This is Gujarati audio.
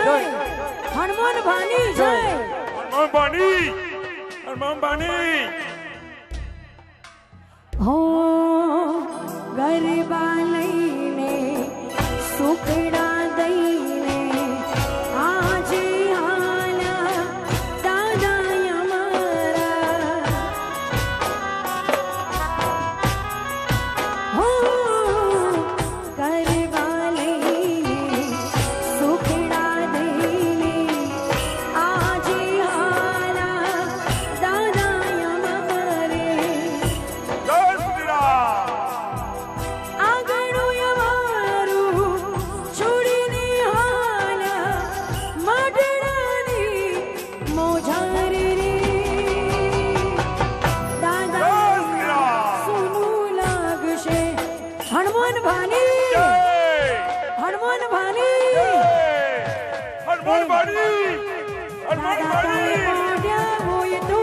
હનુમાન ભાની જય હનુમાન બાની હો ગરબા લઈને સુખડા દઈને આજે હાલા દાદા અમારા હો ગરબા લઈને સુખડા દઈને આજે હાલા દાદા અમારે જય શ્રી રામ આગળું અમારું છોડીને હાલા માટડાની મોજારી રે દાદા સુનું લાગશે હનુમાન ભાની જય હનુમાન ભાની હનુમાન બાની હનુમાન દાદા બાની પાડ્યા હોય તો